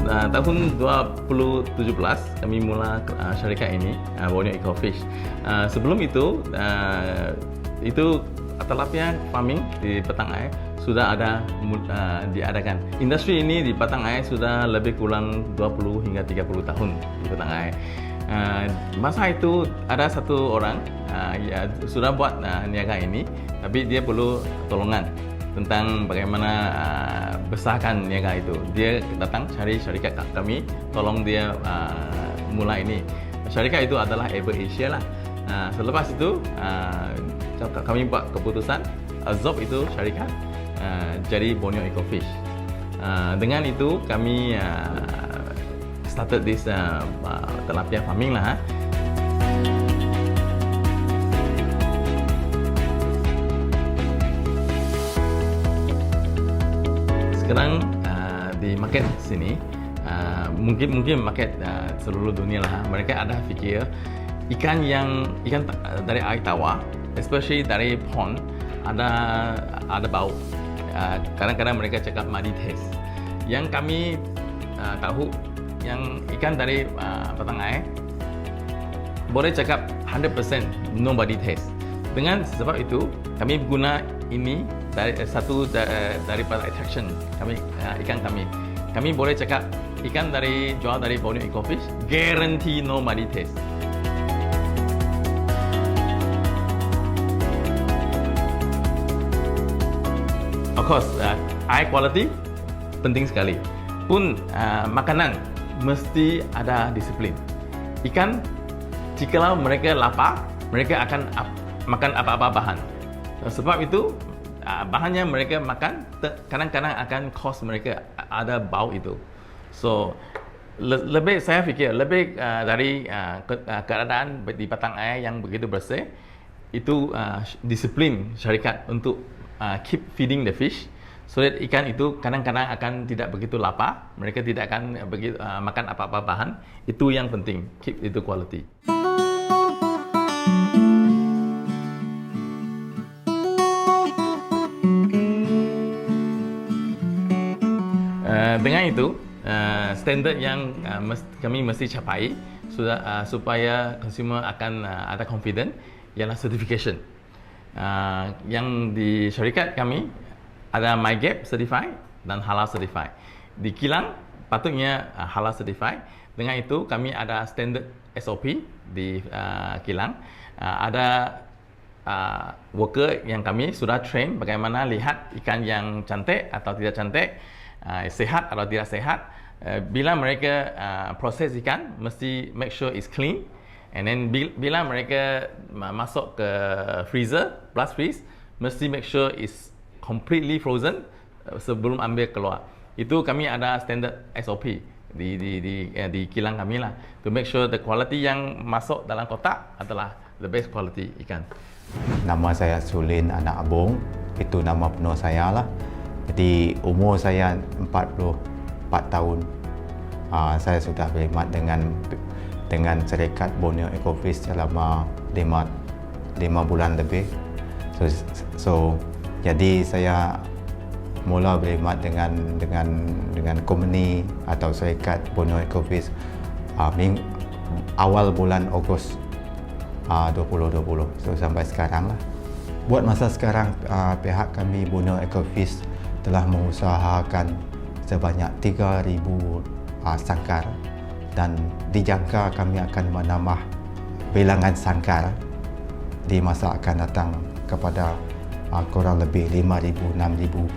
tahun 2017 kami mula syarikat ini, Borneo Ecofish. Sebelum itu tilapia farming di Petang Air sudah ada diadakan. Industri ini di Petang Air sudah lebih kurang 20 hingga 30 tahun di Petang Air. Masa itu ada satu orang sudah buat niaga ini, tapi dia perlu tolongan tentang bagaimana besarkan niaga itu. Dia datang cari syarikat kami, tolong dia mula ini. Syarikat itu adalah Ever Asia lah. Selepas itu kami buat keputusan absorb itu syarikat jadi Borneo Ecofish. Dengan itu kami started this tilapia farming lah. Sekarang di market sini mungkin market seluruh dunia lah, mereka ada fikir ikan dari air tawar, especially dari pond, ada bau. Kadang-kadang mereka cakap muddy taste. Yang kami tahu yang ikan dari Petang Air boleh cakap 100% no body taste. Dengan sebab itu kami guna ini daripada attraction kami, ikan kami boleh cakap ikan jual dari Borneo Ecofish guarantee no muddy taste. Of course, air quality penting sekali. Pun makanan mesti ada disiplin. Ikan jikalau mereka lapar, mereka akan makan apa-apa bahan. Sebab itu bahannya mereka makan kadang-kadang akan cause mereka ada bau itu. So saya fikir lebih dari keadaan di Petang Air yang begitu bersih, itu disiplin syarikat untuk keep feeding the fish, so that ikan itu kadang-kadang akan tidak begitu lapar, mereka tidak akan makan apa-apa bahan. Itu yang penting, keep itu quality. Dengan itu, standard yang kami mesti capai supaya consumer akan ada confident ialah certification. Yang di syarikat kami ada MyGap certified dan Halal certified. Di kilang patutnya Halal certified. Dengan itu kami ada standard SOP di kilang. Ada worker yang kami sudah train bagaimana lihat ikan yang cantik atau tidak cantik, sehat atau tidak sehat. Bila mereka proses ikan, mesti make sure it's clean. And then bila mereka masuk ke freezer, blast freeze, mesti make sure it's completely frozen sebelum ambil keluar. Itu kami ada standard SOP di kilang kami lah, to make sure the quality yang masuk dalam kotak adalah the best quality ikan. Nama saya Sulin Anak Abong, itu nama penuh saya lah. Jadi umur saya 44 tahun. Saya sudah berkhidmat dengan syarikat Borneo Ecofish selama 5 bulan lebih. So jadi saya mula berkhidmat dengan company atau syarikat Borneo Ecofish awal bulan Ogos 2020. So sampai sekarang lah. Buat masa sekarang, pihak kami Borneo Ecofish telah mengusahakan sebanyak 3,000 sangkar, dan dijangka kami akan menambah bilangan sangkar di masa akan datang kepada kurang lebih 5,000-6,000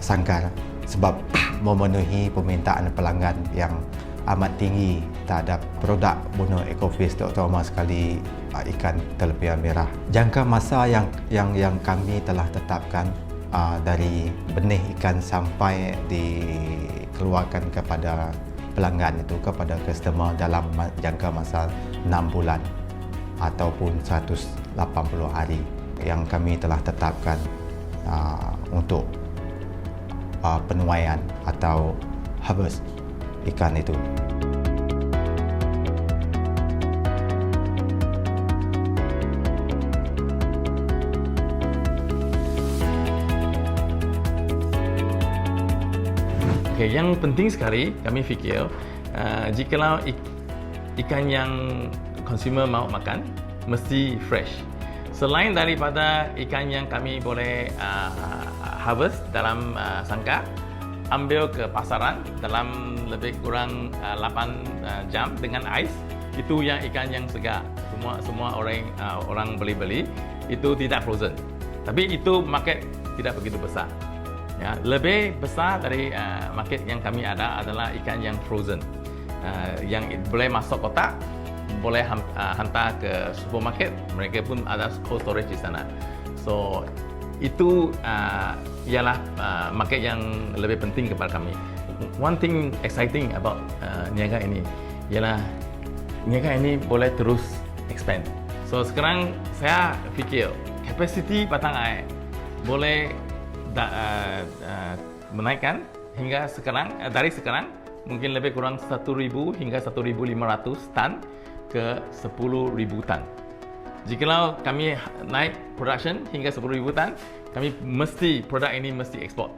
sangkar, sebab memenuhi permintaan pelanggan yang amat tinggi terhadap produk Borneo Ecofish, terutama sekali ikan tilapia merah. Jangka masa yang kami telah tetapkan dari benih ikan sampai dikeluarkan kepada pelanggan itu, kepada customer, dalam jangka masa 6 bulan ataupun 180 hari yang kami telah tetapkan untuk penuaian atau harvest ikan itu. Okey, yang penting sekali kami fikir jikalau ikan yang consumer mau makan mesti fresh. Selain daripada ikan yang kami boleh harvest dalam sangkar, ambil ke pasaran dalam lebih kurang 8 jam dengan ais, itu yang ikan yang segar. Semua orang beli, itu tidak frozen. Tapi itu market tidak begitu besar. Ya, lebih besar dari market yang kami ada adalah ikan yang frozen, yang boleh masuk kotak, boleh hantar ke supermarket, mereka pun ada cold storage di sana. So itu ialah market yang lebih penting kepada kami. One thing exciting about niaga ini ialah niaga ini boleh terus expand. So sekarang saya fikir kapasiti batang air boleh menaikkan hingga sekarang, dari sekarang mungkin lebih kurang 1,000 hingga 1,500 tan ke 10,000 tan. Jikalau kami naik production hingga 10,000 tan, kami produk ini mesti ekspor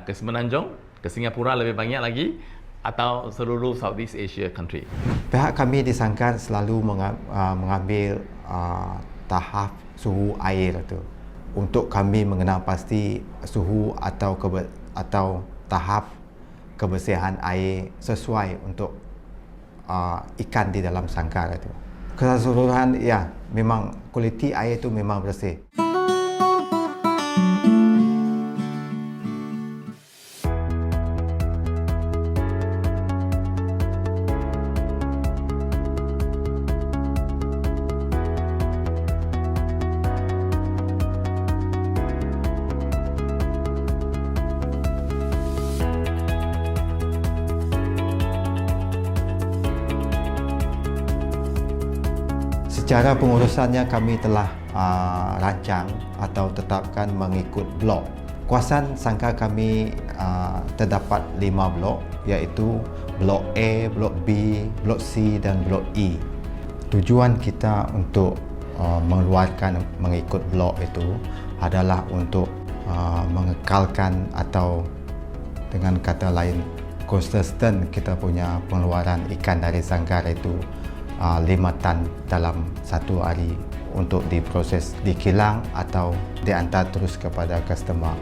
ke Semenanjung, ke Singapura lebih banyak lagi, atau seluruh Southeast Asia country. Pihak kami di Sangkar selalu mengambil tahap suhu air itu untuk kami mengenal pasti suhu atau tahap kebersihan air sesuai untuk ikan di dalam sangkar itu. Keseluruhan ya, memang kualiti air itu memang bersih. Cara pengurusannya kami telah rancang atau tetapkan mengikut blok. Kawasan sangkar kami terdapat 5 blok, iaitu blok A, blok B, blok C dan blok E. Tujuan kita untuk mengeluarkan mengikut blok itu adalah untuk mengekalkan atau dengan kata lain konsisten kita punya pengeluaran ikan dari sangkar itu 5 tan dalam satu hari untuk diproses di kilang atau diantar terus kepada customer.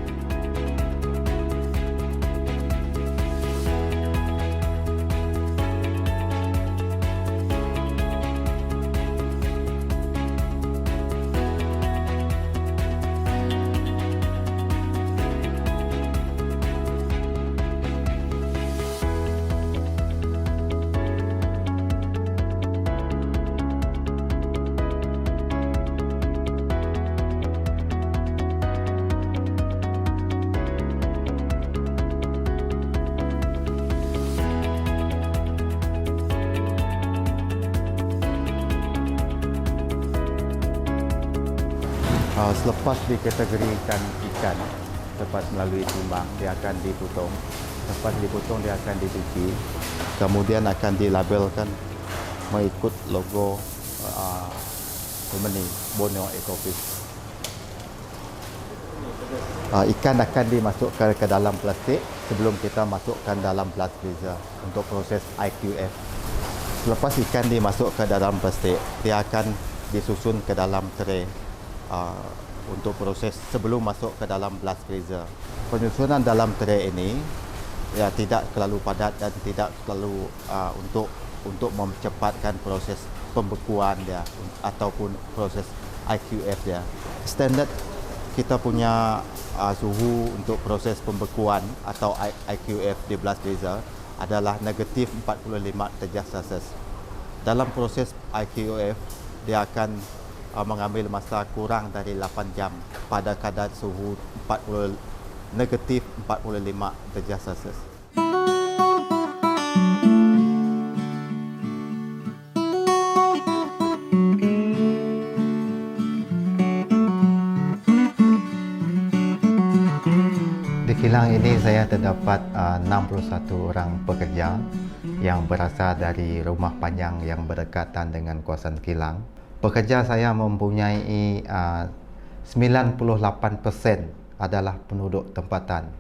Selepas dikategorikan ikan tepat melalui timbang, dia akan dipotong. Lepas dipotong, dia akan dicuci. Kemudian akan dilabelkan mengikut logo company Borneo Ecofish. Ikan akan dimasukkan ke dalam plastik sebelum kita masukkan dalam blast freezer untuk proses IQF. Selepas ikan dimasukkan ke dalam plastik, dia akan disusun ke dalam tray untuk proses sebelum masuk ke dalam blast freezer. Penyusunan dalam tray ini ya tidak terlalu padat dan tidak terlalu untuk memcepatkan proses pembekuan dia ataupun proses IQF dia. Standard kita punya suhu untuk proses pembekuan atau IQF di blast freezer adalah negatif 45 derajat Celsius. Dalam proses IQF dia akan mengambil masa kurang dari 8 jam pada kadar suhu negatif 45 derajat Celsius. Di kilang ini saya terdapat 61 orang pekerja yang berasal dari rumah panjang yang berdekatan dengan kawasan kilang. Pekerja saya mempunyai 98% adalah penduduk tempatan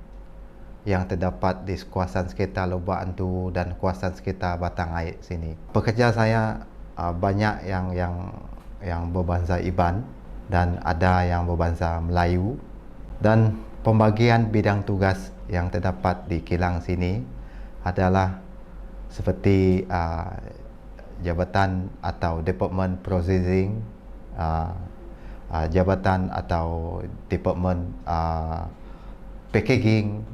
yang terdapat di kawasan sekitar Lubak Antu dan kawasan sekitar Batang Air sini. Pekerja saya banyak yang berbangsa Iban dan ada yang berbangsa Melayu, dan pembagian bidang tugas yang terdapat di kilang sini adalah seperti jabatan atau Department Processing, jabatan atau Department Packaging,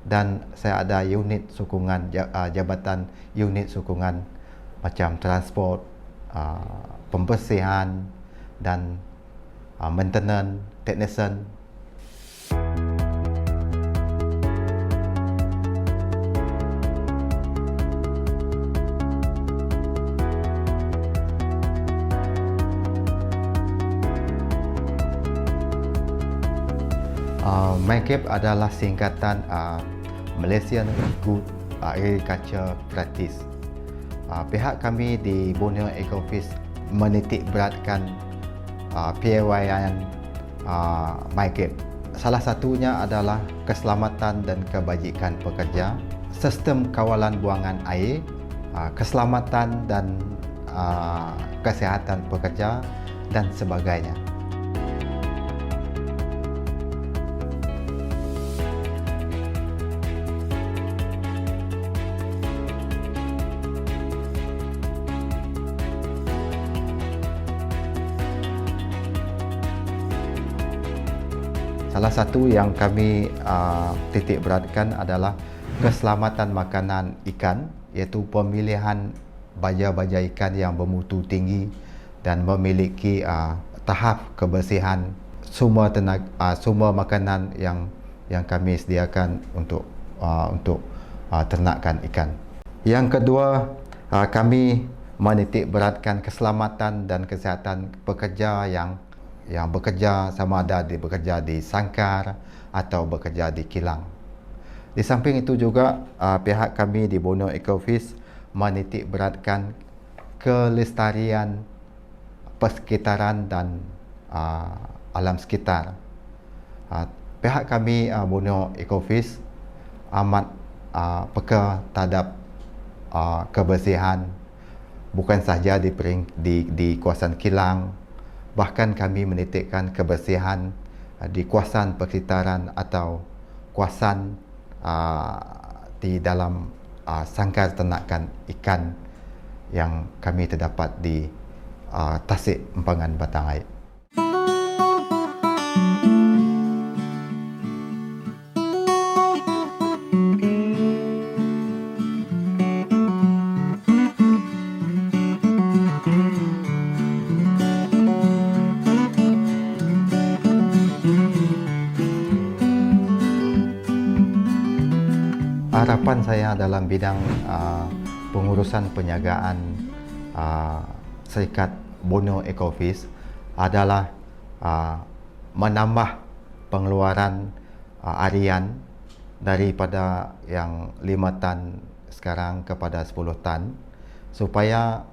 dan saya ada unit sokongan, jabatan unit sokongan macam transport, pembersihan dan maintenance, technician. MAGAP adalah singkatan Malaysian Good Agriculture Practice. Pihak kami di Borneo Ecofish menitik beratkan PAYN MAGAP. Salah satunya adalah keselamatan dan kebajikan pekerja, sistem kawalan buangan air, keselamatan dan kesihatan pekerja dan sebagainya. Salah satu yang kami titik beratkan adalah keselamatan makanan ikan, iaitu pemilihan baja-baja ikan yang bermutu tinggi dan memiliki tahap kebersihan sumber makanan yang kami sediakan untuk ternakan ikan. Yang kedua, kami menitik beratkan keselamatan dan kesihatan pekerja yang bekerja, sama ada bekerja di sangkar atau bekerja di kilang. Di samping itu juga pihak kami di Borneo Ecofish menitik beratkan kelestarian persekitaran dan alam sekitar. Pihak kami Borneo Ecofish amat peka terhadap kebersihan, bukan sahaja di kawasan kilang, bahkan kami menitikkan kebersihan di kawasan persekitaran atau kawasan di dalam sangkar ternakan ikan yang kami terdapat di Tasik Empangan Batang Air. Harapan saya dalam bidang pengurusan penjagaan Syarikat Borneo Ecofish adalah menambah pengeluaran harian daripada yang 5 tan sekarang kepada 10 tan, supaya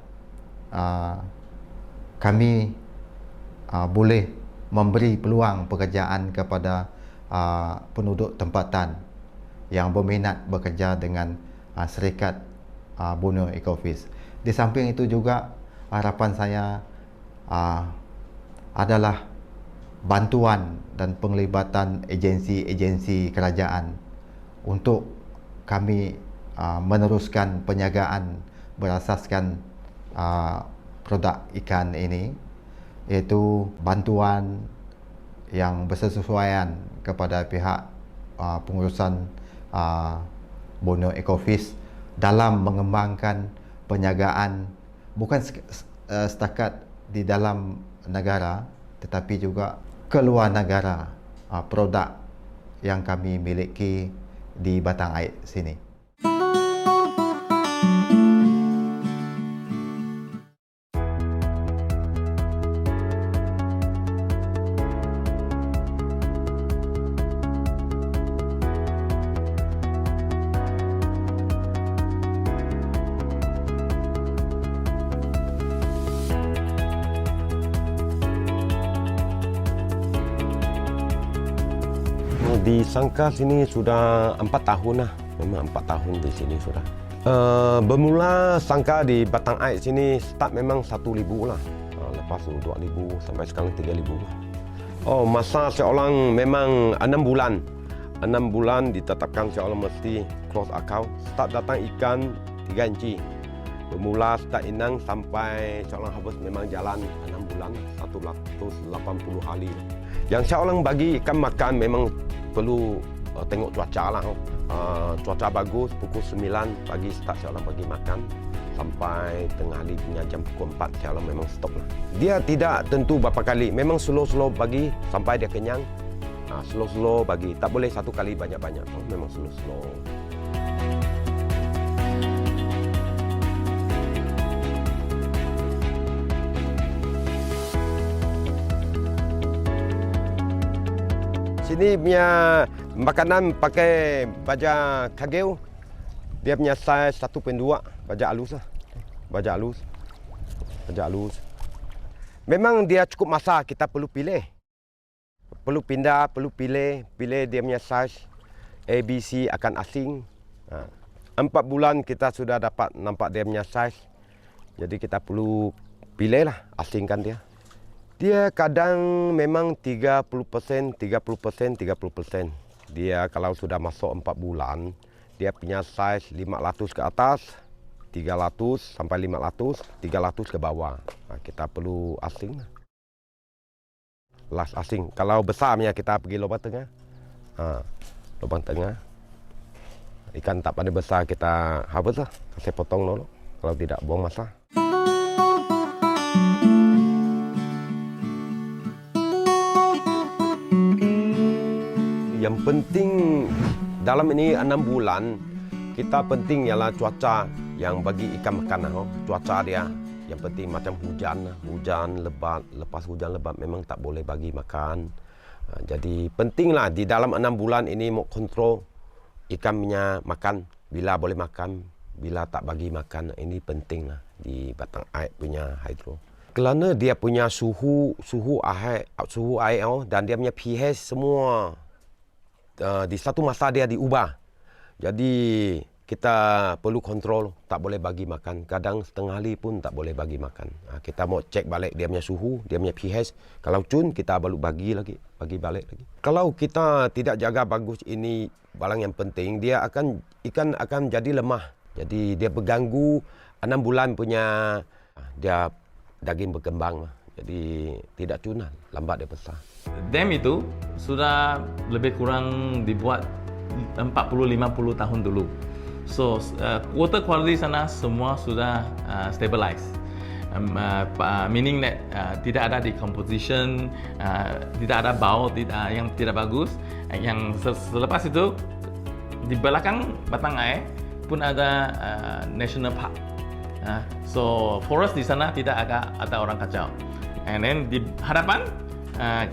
kami boleh memberi peluang pekerjaan kepada penduduk tempatan yang berminat bekerja dengan Syarikat Borneo Ecofish. Di samping itu juga harapan saya adalah bantuan dan penglibatan agensi-agensi kerajaan untuk kami meneruskan penjagaan berasaskan produk ikan ini, iaitu bantuan yang bersesuaian kepada pihak pengurusan Borneo Ecofish dalam mengembangkan penjagaan bukan setakat di dalam negara tetapi juga keluar negara produk yang kami miliki di Batang Air sini. Di Sangkar sini sudah 4 tahun lah. Memang 4 tahun di sini sudah. Bermula Sangkar di Batang Air sini start memang 1,000 lah. Lepas tu 2,000 sampai sekarang 3,000 lah. Oh, masa seorang memang 6 bulan. 6 bulan ditetapkan seorang mesti close account. Start datang ikan 3 inci. Bermula start inang sampai seorang harvest memang jalan 6 bulan, 180 hari. Yang seorang bagi ikan makan memang perlu tengok cuaca lah. Cuaca bagus, pukul 9 pagi start seorang bagi makan. Sampai tengah hari punya jam pukul 4 seorang memang stop lah. Dia tidak tentu berapa kali, memang slow-slow bagi sampai dia kenyang. Slow-slow bagi, tak boleh satu kali banyak-banyak. Memang slow-slow. Sini punya makanan pakai baja kageu. Dia punya saiz 1.2, baja halus lah. Baja halus. Baja halus. Memang dia cukup masa kita perlu pilih. Perlu pindah, perlu pilih dia punya saiz. ABC akan asing. 4 bulan kita sudah dapat nampak dia punya saiz. Jadi kita perlu pilih lah, asingkan dia. Dia kadang memang 30%, 30%, 30%. Dia kalau sudah masuk 4 bulan, dia punya saiz 500 ke atas, 300 sampai 500, 300 ke bawah. Kita perlu asing. Las asing. Kalau besarnya kita pergi lubang tengah. Lubang tengah. Ikan tak pandai besar kita harvest lah. Kasih potong dulu. Kalau tidak buang masa. Yang penting dalam ini 6 bulan, kita penting ialah cuaca yang bagi ikan makan. Cuaca dia yang penting macam hujan lebat. Lepas hujan lebat memang tak boleh bagi makan. Jadi pentinglah di dalam 6 bulan ini mau kontrol ikannya makan. Bila boleh makan, bila tak bagi makan. Ini pentinglah di Batang Air punya hidro. Kerana dia punya suhu air dan dia punya pH semua di satu masa dia diubah. Jadi kita perlu kontrol, tak boleh bagi makan. Kadang setengah hari pun tak boleh bagi makan. Kita mau cek balik dia punya suhu, dia punya pH. Kalau cun, kita baru bagi balik lagi. Kalau kita tidak jaga bagus ini barang yang penting, ikan akan jadi lemah. Jadi dia berganggu 6 bulan punya dia daging berkembang. Jadi tidak cun, lambat dia besar. Dam itu sudah lebih kurang dibuat 40-50 tahun dulu. So water quality sana semua sudah stabilize. Meaning that tidak ada decomposition, tidak ada bau yang tidak bagus. Yang selepas itu di belakang Batang Air pun ada national park. So forest di sana tidak ada orang kacau. And then di hadapan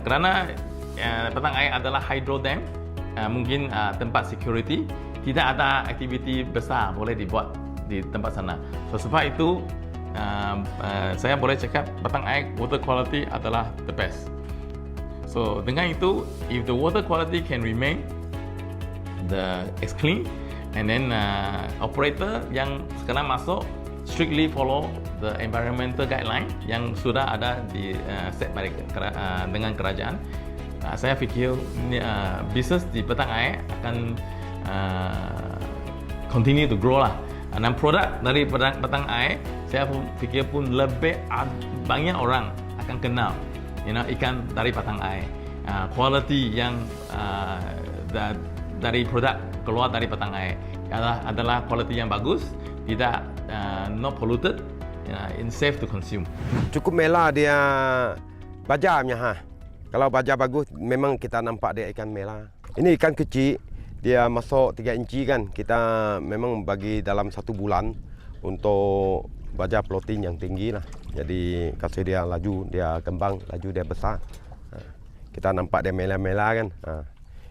kerana Batang Air adalah hydro dam, mungkin tempat security, tidak ada aktiviti besar boleh dibuat di tempat sana. So sebab itu saya boleh cakap Batang Air water quality adalah the best. So dengan itu, if the water quality can remain as clean, and then operator yang sekarang masuk strictly follow the environmental guideline yang sudah ada di set dengan kerajaan. Saya fikir bisnes di Batang Air akan continue to grow lah. Dan produk dari Batang Air, saya pun fikir pun lebih banyak orang akan kenal ikan dari Batang Air. Quality yang dari produk keluar dari Batang Air adalah quality yang bagus, tidak not polluted, and safe to consume. Cukup melah dia bajarnya. Kalau bajar bagus, memang kita nampak dia ikan melah. Ini ikan kecil, dia masuk 3 inci kan. Kita memang bagi dalam 1 bulan untuk bajar protein yang tinggi lah. Jadi kasih dia laju, dia kembang, laju dia besar. Kita nampak dia melah-melah kan.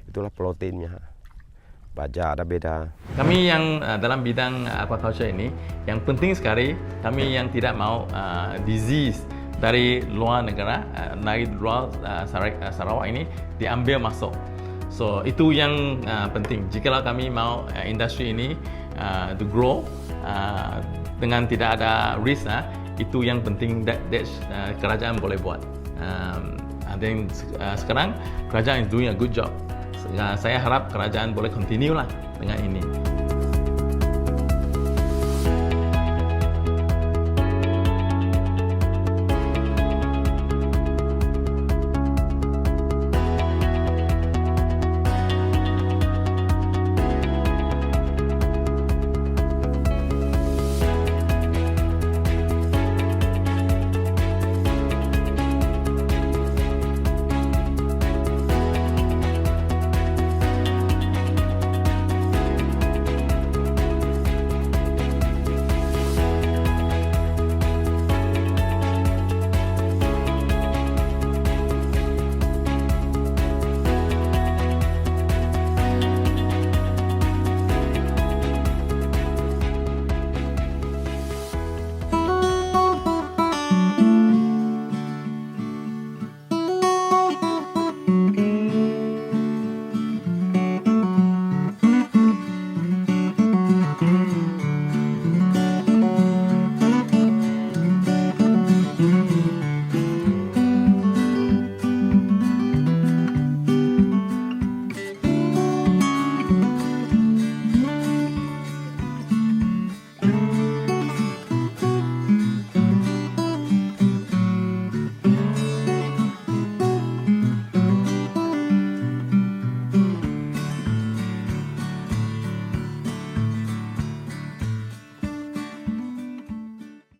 Itulah proteinnya. Bajar ada beda. Kami yang dalam bidang aquaculture ini, yang penting sekali kami yang tidak mau disease dari luar negara, dari luar Sarawak ini diambil masuk. So itu yang penting. Jikalau kami mau industri ini to grow dengan tidak ada risk, itu yang penting that kerajaan boleh buat. I think sekarang kerajaan is doing a good job. Saya harap kerajaan boleh continue lah dengan ini.